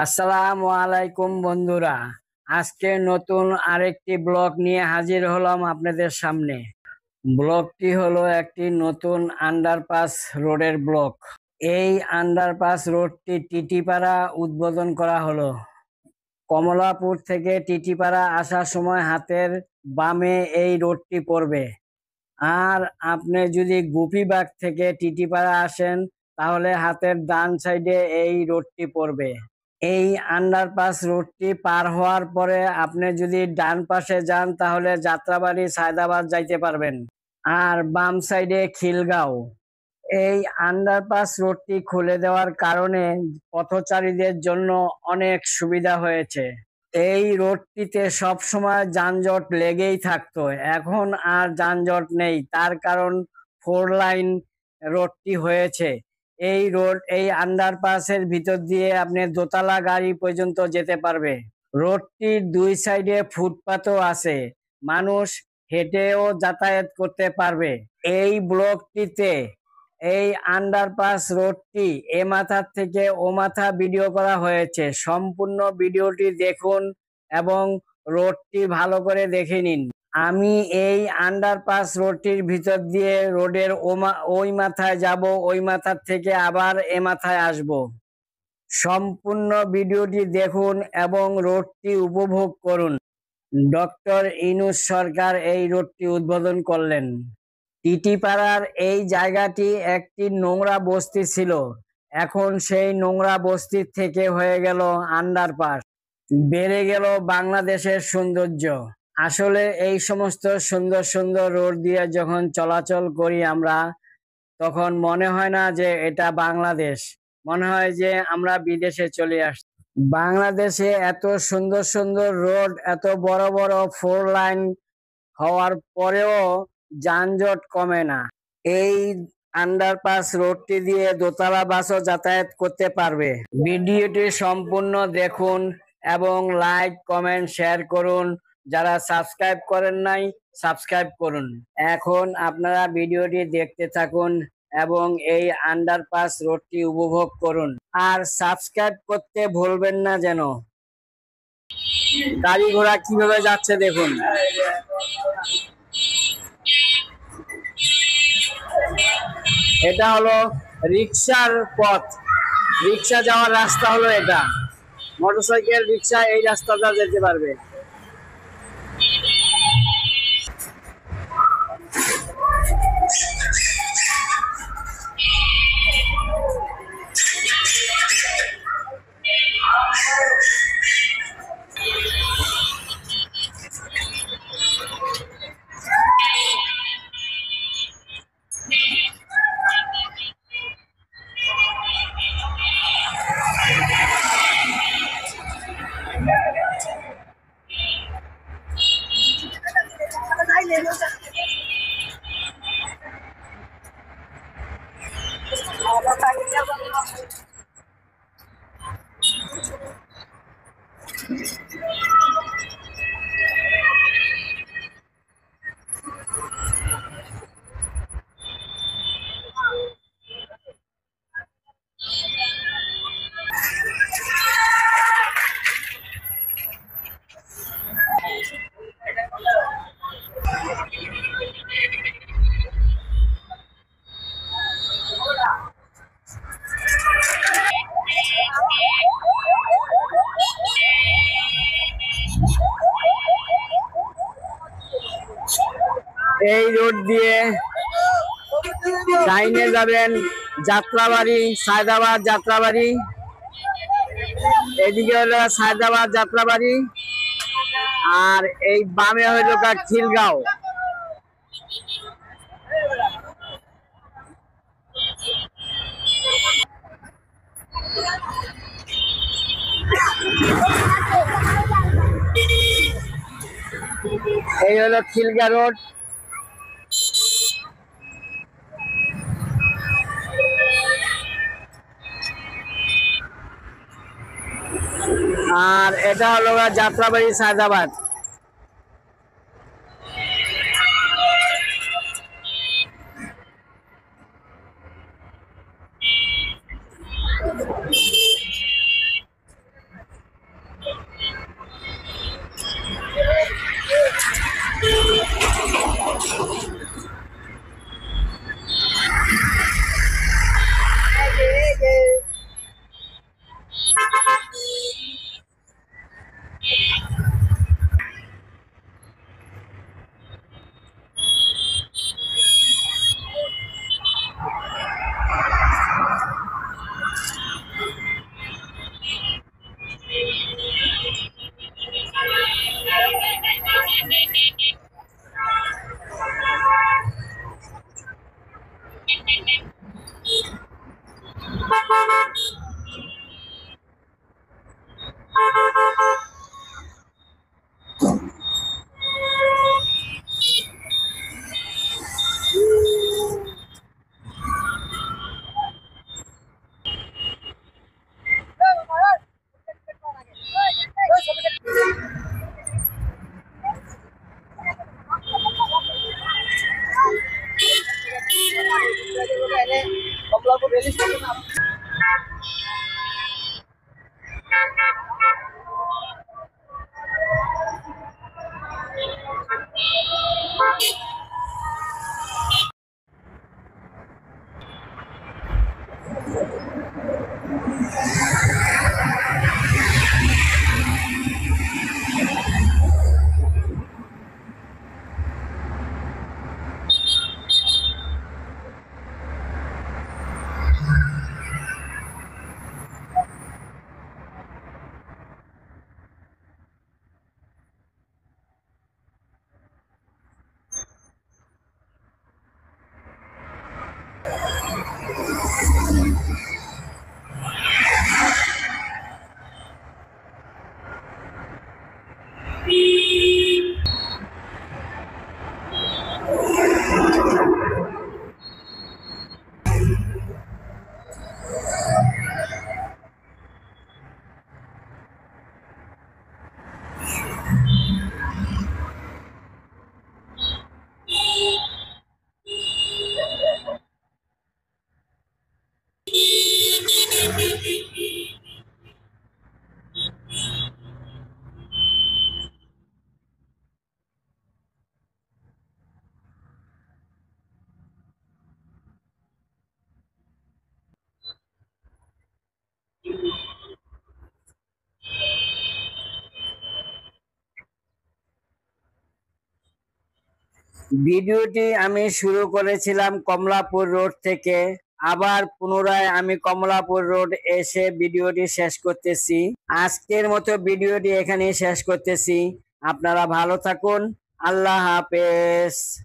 আসসালামু আলাইকুম বন্ধুরা। আজকে নতুন আরেকটি ব্লগ নিয়ে হাজির হলাম আপনাদের সামনে। ব্লগটি হলো একটি নতুন আন্ডারপাস রোডের ব্লগ। এই আন্ডারপাস রোডটি টিটিপাড়া উদ্বোধন করা হলো। কমলাপুর থেকে টিটিপাড়া আসার সময় হাতের বামে এই রোডটি পড়বে। আর আপনি যদি গুপিবাগ থেকে টিটিপাড়া আসেন তাহলে হাতের ডান সাইডে এই রোডটি পড়বে। এই আন্ডারপাস রোডটি পার হওয়ার পরে আপনি যদি ডান পাশে যান তাহলে যাত্রাবাড়ি সায়দাবাদ যাইতে পারবেন, আর বাম সাইডে খিলগাঁও। এই আন্ডারপাস রোডটি খুলে দেওয়ার কারণে পথচারীদের জন্য অনেক সুবিধা হয়েছে। এই রোডটিতে সব সময় যানজট লেগেই থাকতো, এখন আর যানজট নেই, তার কারণ 4 লাইন রোডটি হয়েছে। এই আন্ডারপাসের ভিতর দিয়ে আপনি দোতলা গাড়ি পর্যন্ত যেতে পারবে। রোডটির দুই সাইডে ফুটপাতও আছে, মানুষ হেঁটেও যাতায়াত করতে পারবে। এই ব্লকটিতে এই আন্ডারপাস রোডটি এ মাথার থেকে ও মাথা ভিডিও করা হয়েছে। সম্পূর্ণ ভিডিওটি দেখুন এবং রোডটি ভালো করে দেখে নিন। আমি এই আন্ডারপাস রোডটির ভিতর দিয়ে রোডের ওই মাথায় যাব, ওই মাথার থেকে আবার এ মাথায় আসব। সম্পূর্ণ ভিডিওটি দেখুন এবং রোডটি উপভোগ করুন। ডক্টর ইউনূস সরকার এই রোডটি উদ্বোধন করলেন। টিটিপাড়ার এই জায়গাটি একটি নোংরা বস্তি ছিল, এখন সেই নোংরা বস্তির থেকে হয়ে গেল আন্ডারপাস। বেড়ে গেল বাংলাদেশের সৌন্দর্য। আসলে এই সমস্ত সুন্দর সুন্দর রোড দিয়ে যখন চলাচল করি আমরা, তখন মনে হয় না যে এটা বাংলাদেশ, মনে হয় যে আমরা বিদেশে চলে আসছি। বাংলাদেশে এত সুন্দর সুন্দর রোড, এত বড় বড় 4 লাইন হওয়ার পরেও যানজট কমে না। এই আন্ডারপাস রোডটি দিয়ে দোতলা বাসও যাতায়াত করতে পারবে। ভিডিওটি সম্পূর্ণ দেখুন এবং লাইক কমেন্ট শেয়ার করুন। যারা সাবস্ক্রাইব করেন নাই, সাবস্ক্রাইব করুন। এখন আপনারা ভিডিওটি দেখতে থাকুন এবং এই আন্ডারপাস রোডটি উপভোগ করুন। আর সাবস্ক্রাইব করতে ভুলবেন না যেন। গাড়ি ঘোড়া কিভাবে যাচ্ছে দেখুন। এটা হলো রিক্সার পথ, রিক্সা যাওয়ার রাস্তা হলো এটা। মোটরসাইকেল রিক্সা এই রাস্তাটা যেতে পারবে। এই রোড দিয়ে ডাইনে যাবেন যাত্রাবাড়ি, সায়দাবাদ যাত্রাবাড়ি। এদিকে হলো সায়দাবাদ যাত্রাবাড়ি, আর এই বামে হইল খিলগাঁও। এই হলো খিলগা রোড। আর এটা হলো যাত্রাবাড়ি সায়দাবাদ। ভিডিওটি আমি শুরু করেছিলাম কমলাপুর রোড থেকে, আবার পুনরায় আমি কমলাপুর রোড এসে ভিডিওটি শেষ করতেছি। আজকের মতো ভিডিওটি এখানেই শেষ করতেছি। আপনারা ভালো থাকুন। আল্লাহ হাফেজ।